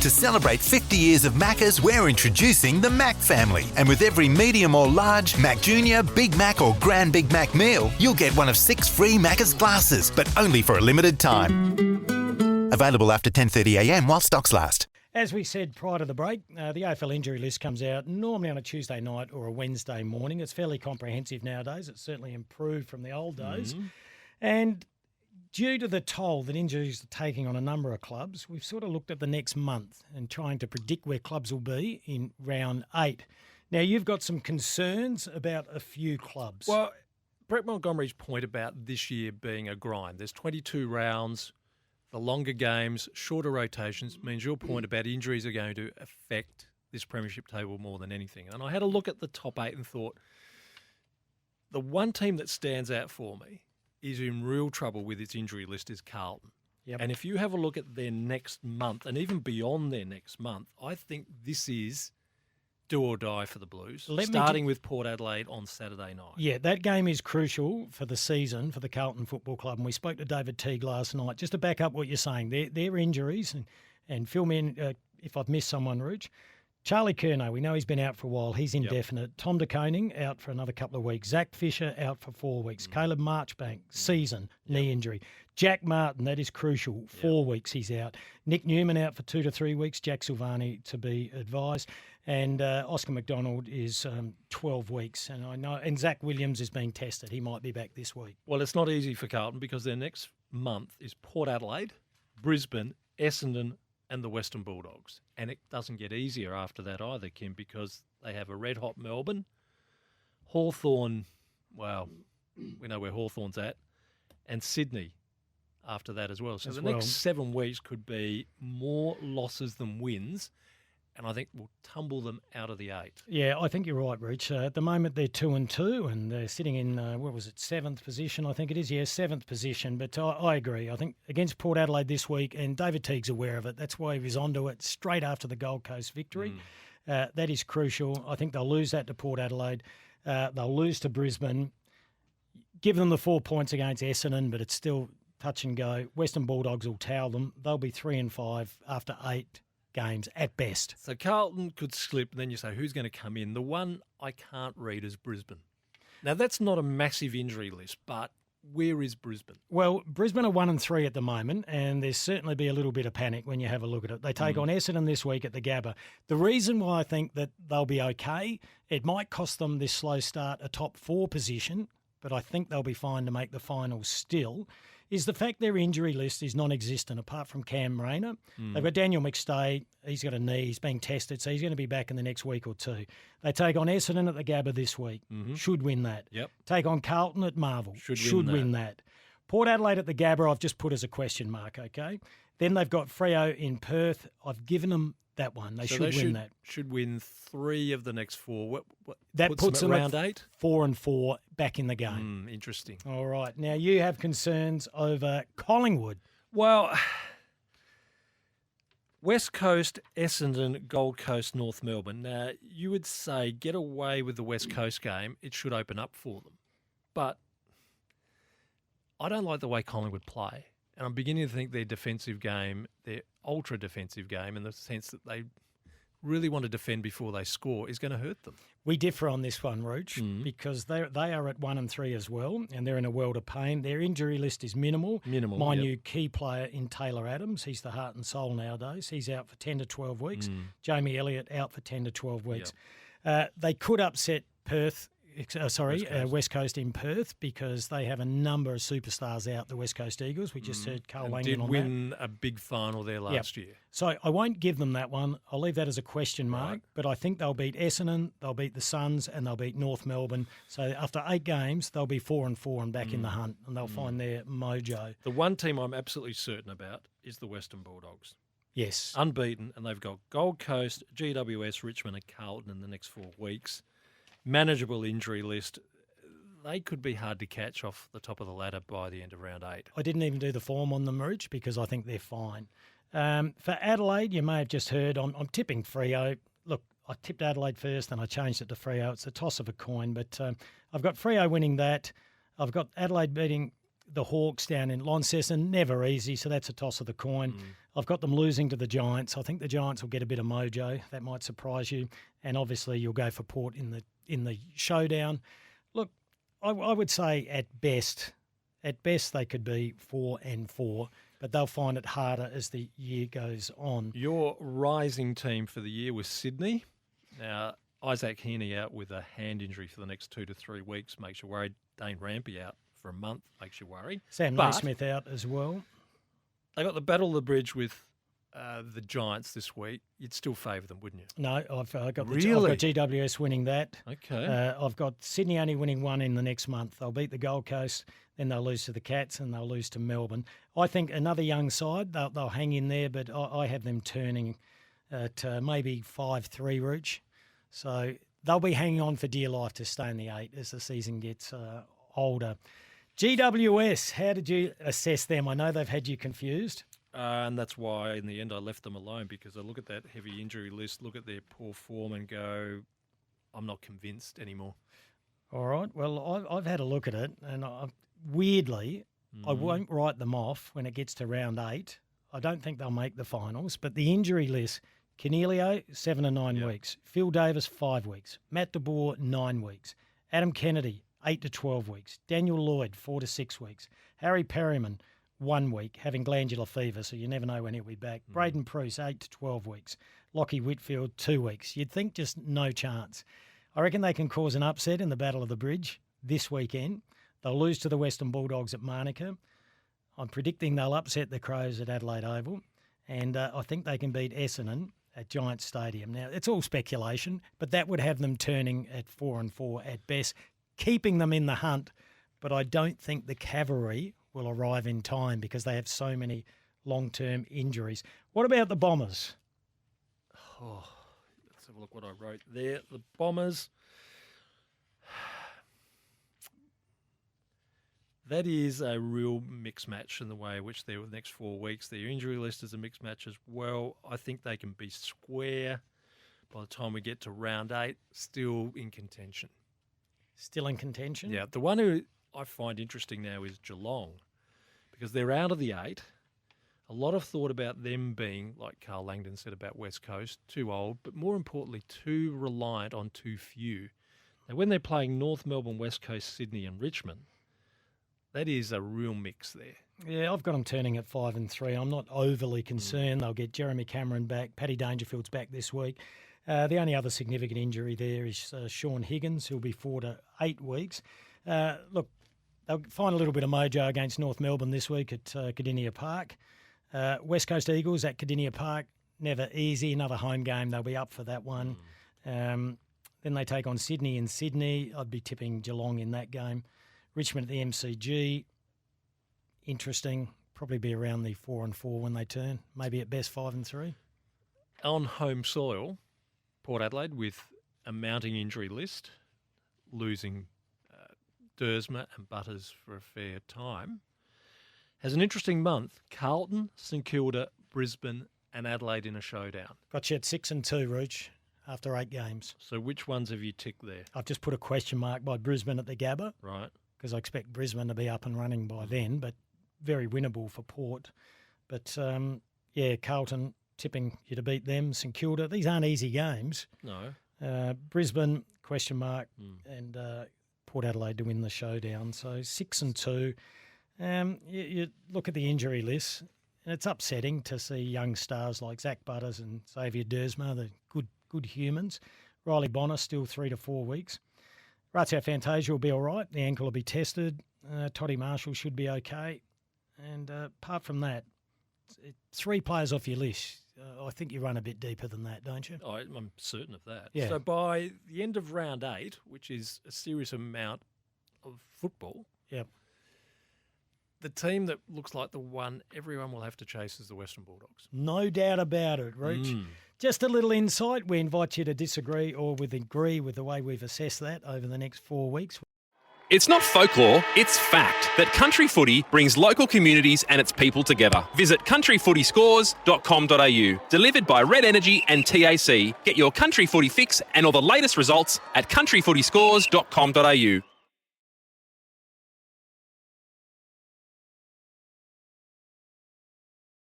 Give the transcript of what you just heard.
To celebrate 50 years of Maccas, we're introducing the Mac family. And with every medium or large, Mac Junior, Big Mac or Grand Big Mac meal, you'll get one of 6 free Maccas glasses, but only for a limited time. Available after 10:30am while stocks last. As we said prior to the break, the AFL injury list comes out normally on a Tuesday night or a Wednesday morning. It's fairly comprehensive nowadays. It's certainly improved from the old days. And due to the toll that injuries are taking on a number of clubs, we've sort of looked at the next month and trying to predict where clubs will be in round 8. Now, you've got some concerns about a few clubs. Well, Brett Montgomery's point about this year being a grind. There's 22 rounds. The longer games, shorter rotations means your point about injuries are going to affect this premiership table more than anything. And I had a look at the top 8 and thought, the one team that stands out for me is in real trouble with its injury list is Carlton. Yep. And if you have a look at their next month and even beyond their next month, I think this is do or die for the Blues, starting with Port Adelaide on Saturday night. Yeah, that game is crucial for the season for the Carlton Football Club. And we spoke to David Teague last night. Just to back up what you're saying, their injuries, and fill me in if I've missed someone, Rooch. Charlie Curnow, we know he's been out for a while. He's indefinite. Yep. Tom de Koning out for another couple of weeks. Zach Fisher out for 4 weeks. Caleb Marchbank, season, knee injury. Jack Martin, that is crucial. 4 weeks he's out. Nick Newman out for 2 to 3 weeks. Jack Silvani to be advised. And Oscar McDonald is 12 weeks. And I know, and Zach Williams is being tested. He might be back this week. Well, it's not easy for Carlton because their next month is Port Adelaide, Brisbane, Essendon, and the Western Bulldogs. And it doesn't get easier after that either, Kim, because they have a red-hot Melbourne, Hawthorn, well, we know where Hawthorn's at, and Sydney after that as well. So the next 7 weeks could be more losses than wins, and I think we'll tumble them out of the 8. Yeah, I think you're right, Rich. At the moment, they're 2-2, and they're sitting in, 7th position, I think it is. Yeah, 7th position. But I agree. I think against Port Adelaide this week, and David Teague's aware of it. That's why he was onto it straight after the Gold Coast victory. That is crucial. I think they'll lose that to Port Adelaide. They'll lose to Brisbane. Give them the 4 points against Essendon, but it's still touch and go. Western Bulldogs will towel them. They'll be 3-5 after 8 games at best. So Carlton could slip, and then you say, who's going to come in? The one I can't read is Brisbane. Now, that's not a massive injury list, but where is Brisbane? Well, Brisbane are 1-3 at the moment, and there's certainly be a little bit of panic when you have a look at it. They take on Essendon this week at the Gabba. The reason why I think that they'll be okay, it might cost them this slow start a top 4 position, but I think they'll be fine to make the finals still, is the fact their injury list is non-existent apart from Cam Rayner. They've got Daniel McStay. He's got a knee. He's being tested, so he's going to be back in the next week or 2. They take on Essendon at the Gabba this week. Should win that. Yep. Take on Carlton at Marvel. Should win that. Port Adelaide at the Gabba I've just put as a question mark, okay? Then they've got Freo in Perth. I've given them that one. They should win that. Should win 3 of the next 4. What that puts them at round at 8? 4-4 back in the game. Interesting. All right. Now, you have concerns over Collingwood. Well, West Coast, Essendon, Gold Coast, North Melbourne. Now, you would say get away with the West Coast game. It should open up for them. But I don't like the way Collingwood play. And I'm beginning to think their defensive game, their ultra-defensive game, in the sense that they really want to defend before they score, is going to hurt them. We differ on this one, Roach, because they are at 1-3 as well, and they're in a world of pain. Their injury list is minimal. My new key player in Taylor Adams, he's the heart and soul nowadays. He's out for 10 to 12 weeks. Jamie Elliott out for 10 to 12 weeks. They could upset West Coast in Perth because they have a number of superstars out, the West Coast Eagles. We just heard Carl Langdon on that. Did win a big final there last year. So I won't give them that one. I'll leave that as a question mark, but I think they'll beat Essendon, they'll beat the Suns, and they'll beat North Melbourne. So after 8 games, they'll be 4-4 and back in the hunt, and they'll find their mojo. The one team I'm absolutely certain about is the Western Bulldogs. Yes. Unbeaten, and they've got Gold Coast, GWS, Richmond and Carlton in the next 4 weeks. Manageable injury list. They could be hard to catch off the top of the ladder by the end of round 8. I didn't even do the form on them, Rich, because I think they're fine. For Adelaide, you may have just heard, I'm tipping Freo. Look, I tipped Adelaide first, and I changed it to Freo. It's a toss of a coin, but I've got Freo winning that. I've got Adelaide beating the Hawks down in Launceston, never easy, so that's a toss of the coin. I've got them losing to the Giants. I think the Giants will get a bit of mojo. That might surprise you. And obviously you'll go for Port in the showdown. Look, I would say at best they could be 4-4, but they'll find it harder as the year goes on. Your rising team for the year was Sydney. Now, Isaac Heaney out with a hand injury for the next 2 to 3 weeks makes you worried. Dane Rampy out for a month makes you worry. Sam Naismith out as well. They got the battle of the bridge with the Giants this week. You'd still favour them, wouldn't you? No, I've got GWS winning that. Okay. I've got Sydney only winning one in the next month. They'll beat the Gold Coast, then they'll lose to the Cats, and they'll lose to Melbourne. I think another young side, they'll hang in there, but I have them turning to maybe 5-3 Rooch. So they'll be hanging on for dear life to stay in the 8 as the season gets older. GWS, how did you assess them? I know they've had you confused. And that's why, in the end, I left them alone, because I look at that heavy injury list, look at their poor form and go, I'm not convinced anymore. All right. Well, I've had a look at it, and weirdly, I won't write them off when it gets to round 8. I don't think they'll make the finals, but the injury list, Cornelio, 7 to 9 weeks. Phil Davis, 5 weeks. Matt DeBoer, 9 weeks. Adam Kennedy, 8 to 12 weeks. Daniel Lloyd, 4 to 6 weeks. Harry Perryman, 1 week, having glandular fever, so you never know when he'll be back. Braden Pruce, 8 to 12 weeks. Lockie Whitfield, 2 weeks. You'd think just no chance. I reckon they can cause an upset in the Battle of the Bridge this weekend. They'll lose to the Western Bulldogs at Manuka. I'm predicting they'll upset the Crows at Adelaide Oval. And I think they can beat Essendon at Giants Stadium. Now, it's all speculation, but that would have them turning at 4-4 at best, keeping them in the hunt. But I don't think the cavalry will arrive in time because they have so many long-term injuries. What about the Bombers? Oh, let's have a look what I wrote there. The Bombers, that is a real mixed match in the way in which they're the next 4 weeks. Their injury list is a mixed match as well. I think they can be square by the time we get to round 8, still in contention. Still in contention? Yeah, the one who I find interesting now is Geelong, because they're out of the 8. A lot of thought about them being, like Carl Langdon said about West Coast, too old, but more importantly, too reliant on too few. Now, when they're playing North Melbourne, West Coast, Sydney and Richmond, that is a real mix there. Yeah, I've got them turning at 5-3. I'm not overly concerned. They'll get Jeremy Cameron back. Paddy Dangerfield's back this week. The only other significant injury there is Sean Higgins, who'll be 4 to 8 weeks. Look, they'll find a little bit of mojo against North Melbourne this week at Cardinia Park. West Coast Eagles at Cardinia Park, never easy. Another home game. They'll be up for that one. Then they take on Sydney in Sydney. I'd be tipping Geelong in that game. Richmond at the MCG, interesting. Probably be around the 4-4 when they turn. Maybe at best 5-3. On home soil, Port Adelaide with a mounting injury list, losing Dersma and Butters for a fair time, has an interesting month. Carlton, St Kilda, Brisbane and Adelaide in a showdown. Got you at 6-2, Rooch, after 8 games. So which ones have you ticked there? I've just put a question mark by Brisbane at the Gabba. Right. Because I expect Brisbane to be up and running by then, but very winnable for Port. But, Carlton, tipping you to beat them. St Kilda, these aren't easy games. No. Brisbane, question mark, and Port Adelaide to win the showdown. So 6-2. You look at the injury list, and it's upsetting to see young stars like Zach Butters and Xavier Dersma, the good humans. Riley Bonner still 3 to 4 weeks. Ratio Fantasia will be all right. The ankle will be tested. Toddy Marshall should be okay. And apart from that, 3 players off your list. I think you run a bit deeper than that, don't you? I'm certain of that. Yeah. So by the end of round 8, which is a serious amount of football, Yep. the team that looks like the one everyone will have to chase is the Western Bulldogs. No doubt about it, Rooch. Just a little insight. We invite you to disagree or agree with the way we've assessed that over the next 4 weeks. It's not folklore, it's fact that country footy brings local communities and its people together. Visit countryfootyscores.com.au. Delivered by Red Energy and TAC. Get your country footy fix and all the latest results at countryfootyscores.com.au.